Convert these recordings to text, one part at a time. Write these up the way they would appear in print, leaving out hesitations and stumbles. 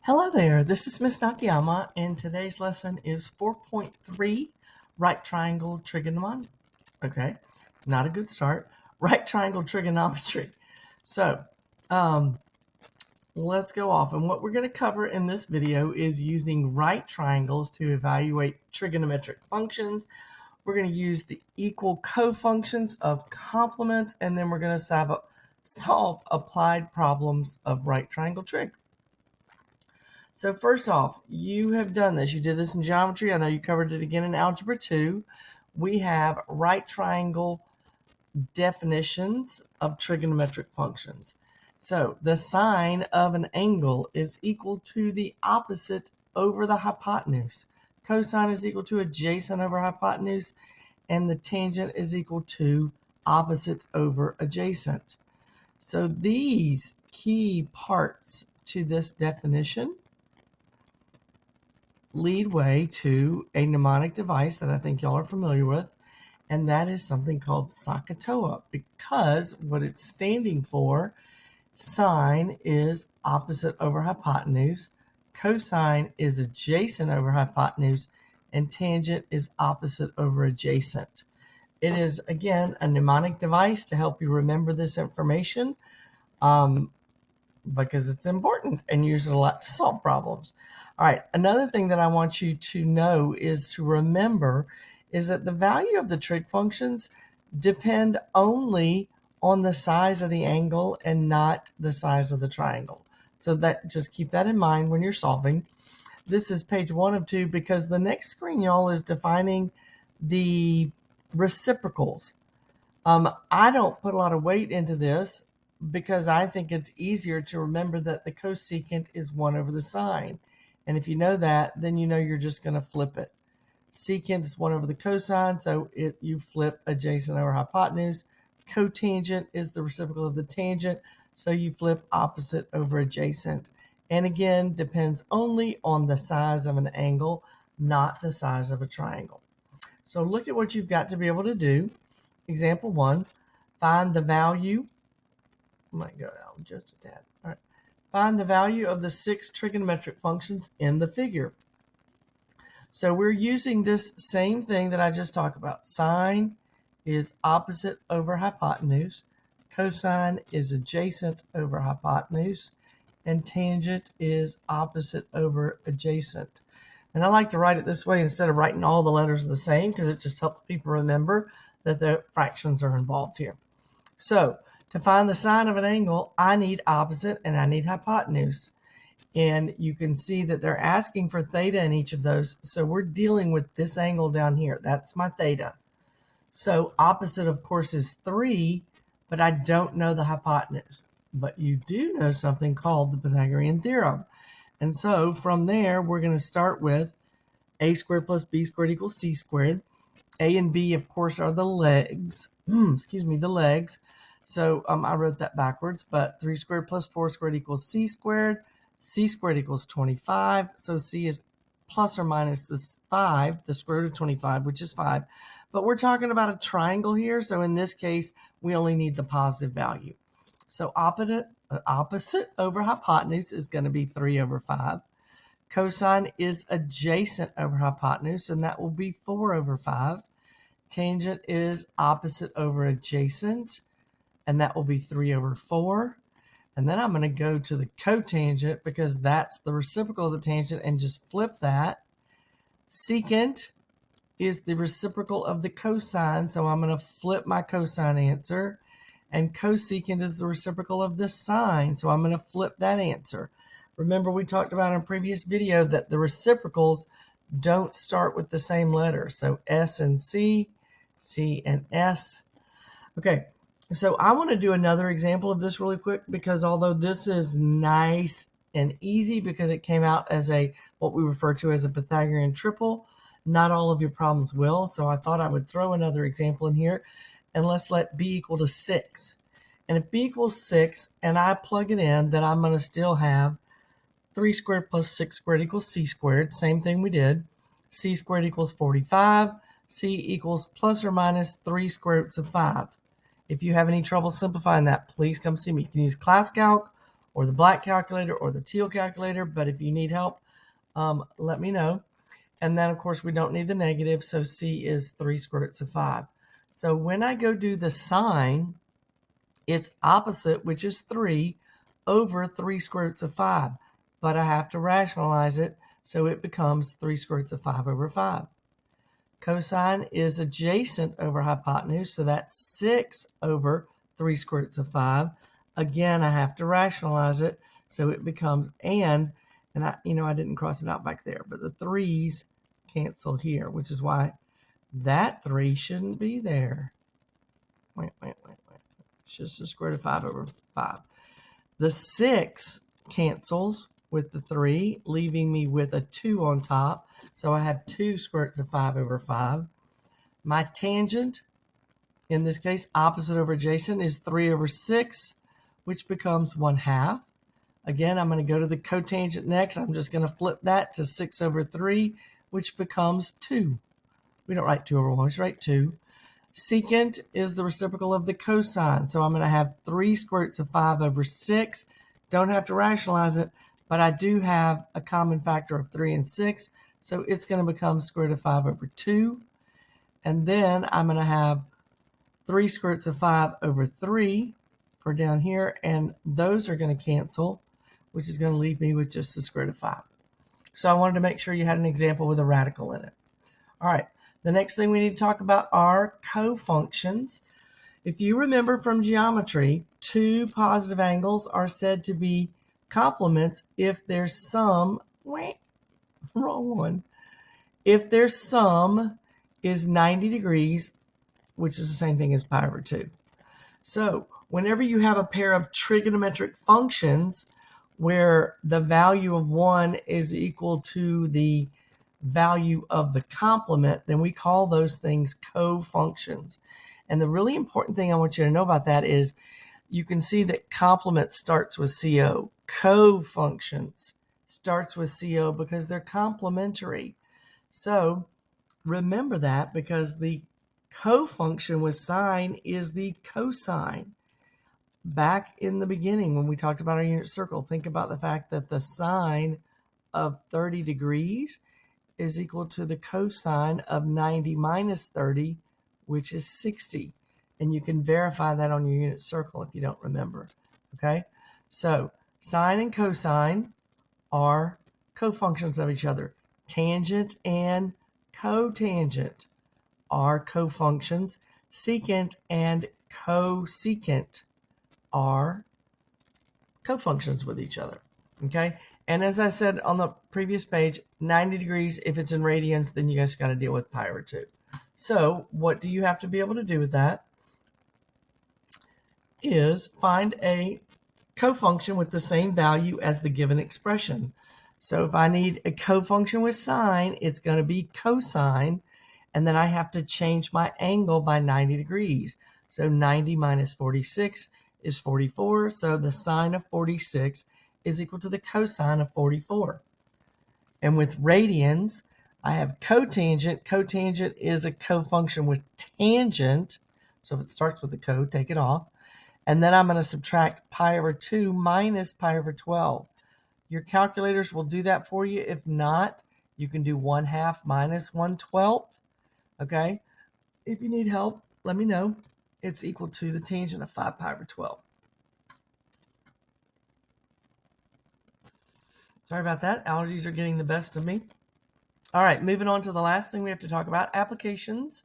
Hello there, this is Miss Nakayama, and today's lesson is 4.3, right triangle trigonometry. Okay, not a good start. Right triangle trigonometry. So, let's go off. And what we're going to cover in this video is using right triangles to evaluate trigonometric functions. We're going to use the equal cofunctions of complements, and then we're going to solve applied problems of right triangle trig. So first off, you have done this. You did this in geometry. I know you covered it again in Algebra 2. We have right triangle definitions of trigonometric functions. So the sine of an angle is equal to the opposite over the hypotenuse. Cosine is equal to adjacent over hypotenuse, and the tangent is equal to opposite over adjacent. So these key parts to this definition lead way to a mnemonic device that I think y'all are familiar with, and that is something called SOHCAHTOA, because what it's standing for, sine is opposite over hypotenuse, cosine is adjacent over hypotenuse, and tangent is opposite over adjacent. It is, again, a mnemonic device to help you remember this information because it's important and used a lot to solve problems. All right, another thing that I want you to know is to remember is that the value of the trig functions depend only on the size of the angle and not the size of the triangle. So that just keep that in mind when you're solving. This is page 1 of 2 because the next screen, y'all, is defining the reciprocals. I don't put a lot of weight into this because I think it's easier to remember that the cosecant is 1 over the sine. And if you know that, then you know you're just going to flip it. Secant is 1 over the cosine, so you flip adjacent over hypotenuse. Cotangent is the reciprocal of the tangent, so you flip opposite over adjacent. And again, depends only on the size of an angle, not the size of a triangle. So look at what you've got to be able to do. Example 1, find the value. I might go down just a tad. All right. Find the value of the 6 trigonometric functions in the figure. So we're using this same thing that I just talked about. Sine is opposite over hypotenuse. Cosine is adjacent over hypotenuse. And tangent is opposite over adjacent. And I like to write it this way instead of writing all the letters the same because it just helps people remember that the fractions are involved here. So to find the sine of an angle, I need opposite and I need hypotenuse. And you can see that they're asking for theta in each of those. So we're dealing with this angle down here. That's my theta. So opposite, of course, is 3, but I don't know the hypotenuse. But you do know something called the Pythagorean theorem. And so from there, we're going to start with a squared plus b squared equals c squared. A and b, of course, are the legs. The legs. So I wrote that backwards, but 3 squared plus 4 squared equals c squared. C squared equals 25. So c is plus or minus this 5, the square root of 25, which is 5. But we're talking about a triangle here. So in this case, we only need the positive value. So opposite over hypotenuse is going to be 3 over 5. Cosine is adjacent over hypotenuse, and that will be 4 over 5. Tangent is opposite over adjacent, and that will be 3 over 4. And then I'm going to go to the cotangent because that's the reciprocal of the tangent and just flip that. Secant is the reciprocal of the cosine, so I'm going to flip my cosine answer. And cosecant is the reciprocal of the sine, so I'm going to flip that answer. Remember, we talked about in a previous video that the reciprocals don't start with the same letter. So S and C, C and S. Okay, so I want to do another example of this really quick because although this is nice and easy because it came out as what we refer to as a Pythagorean triple, not all of your problems will. So I thought I would throw another example in here, and let's let b equal to 6. And if b equals 6 and I plug it in, then I'm going to still have 3 squared plus 6 squared equals c squared. Same thing we did. C squared equals 45. C equals plus or minus 3 square roots of 5. If you have any trouble simplifying that, please come see me. You can use class calc or the black calculator or the teal calculator, but if you need help, let me know. And then, of course, we don't need the negative, so C is 3 square roots of 5. So when I go do the sign, it's opposite, which is 3, over 3 square roots of 5. But I have to rationalize it, so it becomes 3 square roots of 5 over 5. Cosine is adjacent over hypotenuse, so that's 6 over 3 square roots of 5. Again, I have to rationalize it, so it becomes and I didn't cross it out back there, but the 3's cancel here, which is why that 3 shouldn't be there. Wait. It's just the square root of 5 over 5. The 6 cancels with the 3, leaving me with a 2 on top. So I have 2 square roots of 5 over 5. My tangent, in this case, opposite over adjacent, is 3 over 6, which becomes 1/2. Again, I'm going to go to the cotangent next. I'm just going to flip that to 6 over 3, which becomes 2. We don't write 2 over 1, we write 2. Secant is the reciprocal of the cosine. So I'm going to have 3 square roots of 5 over 6. Don't have to rationalize it, but I do have a common factor of 3 and 6. So it's going to become square root of 5 over 2. And then I'm going to have 3 square roots of 5 over 3 for down here. And those are going to cancel, which is going to leave me with just the square root of 5. So I wanted to make sure you had an example with a radical in it. All right. The next thing we need to talk about are cofunctions. If you remember from geometry, 2 positive angles are said to be complements if their sum, wrong one, if their sum is 90 degrees, which is the same thing as pi over 2. So whenever you have a pair of trigonometric functions where the value of one is equal to the value of the complement, then we call those things cofunctions. And the really important thing I want you to know about that is you can see that complement starts with CO. Cofunctions starts with CO because they're complementary. So remember that, because the cofunction with sine is the cosine. Back in the beginning when we talked about our unit circle, think about the fact that the sine of 30 degrees is equal to the cosine of 90 minus 30, which is 60. And you can verify that on your unit circle if you don't remember. Okay? So sine and cosine are cofunctions of each other. Tangent and cotangent are cofunctions. Secant and cosecant are cofunctions with each other. Okay? And as I said on the previous page, 90 degrees, if it's in radians, then you guys got to deal with pi over 2. So what do you have to be able to do with that? Is find a cofunction with the same value as the given expression. So if I need a cofunction with sine, it's going to be cosine, and then I have to change my angle by 90 degrees. So 90 minus 46 is 44, so the sine of 46 is equal to the cosine of 44. And with radians, I have cotangent. Cotangent is a cofunction with tangent. So if it starts with the co, take it off. And then I'm going to subtract pi over 2 minus pi over 12. Your calculators will do that for you. If not, you can do 1/2 minus 1/12. Okay? If you need help, let me know. It's equal to the tangent of 5 pi over 12. Sorry about that. Allergies are getting the best of me. All right, moving on to the last thing we have to talk about, applications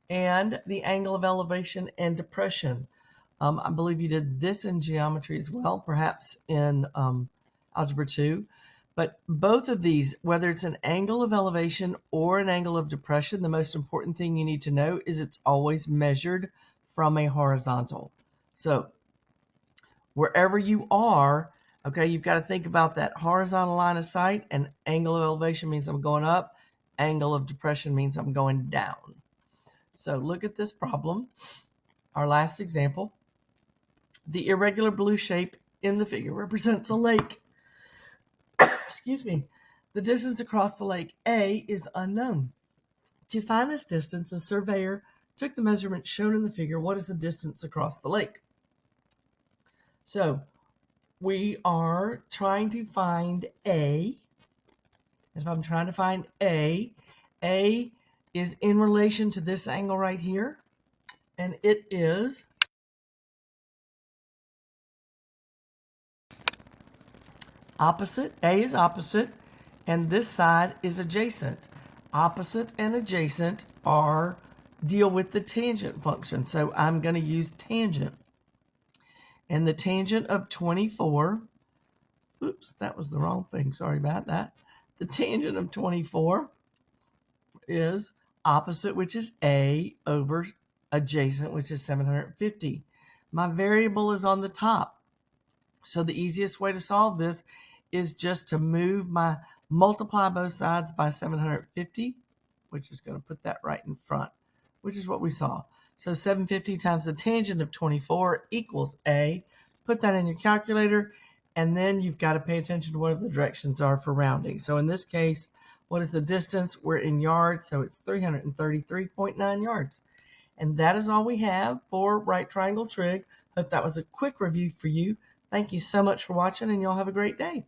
and the angle of elevation and depression. I believe you did this in geometry as well, perhaps in Algebra 2. But both of these, whether it's an angle of elevation or an angle of depression, the most important thing you need to know is it's always measured from a horizontal. So wherever you are, okay, you've got to think about that horizontal line of sight, and angle of elevation means I'm going up. Angle of depression means I'm going down. So look at this problem, our last example. The irregular blue shape in the figure represents a lake. Excuse me. The distance across the lake A is unknown. To find this distance, a surveyor took the measurement shown in the figure. What is the distance across the lake? So we are trying to find A. If I'm trying to find A is in relation to this angle right here, and it is opposite. A is opposite, and this side is adjacent. Opposite and adjacent deal with the tangent function, so I'm going to use tangent. And the tangent of 24, oops, that was the wrong thing, sorry about that. The tangent of 24 is opposite, which is A, over adjacent, which is 750. My variable is on the top. So the easiest way to solve this is just to multiply both sides by 750, which is going to put that right in front, which is what we saw. So 750 times the tangent of 24 equals A. Put that in your calculator, and then you've got to pay attention to what the directions are for rounding. So in this case, what is the distance? We're in yards, so it's 333.9 yards. And that is all we have for right triangle trig. Hope that was a quick review for you. Thank you so much for watching, and y'all have a great day.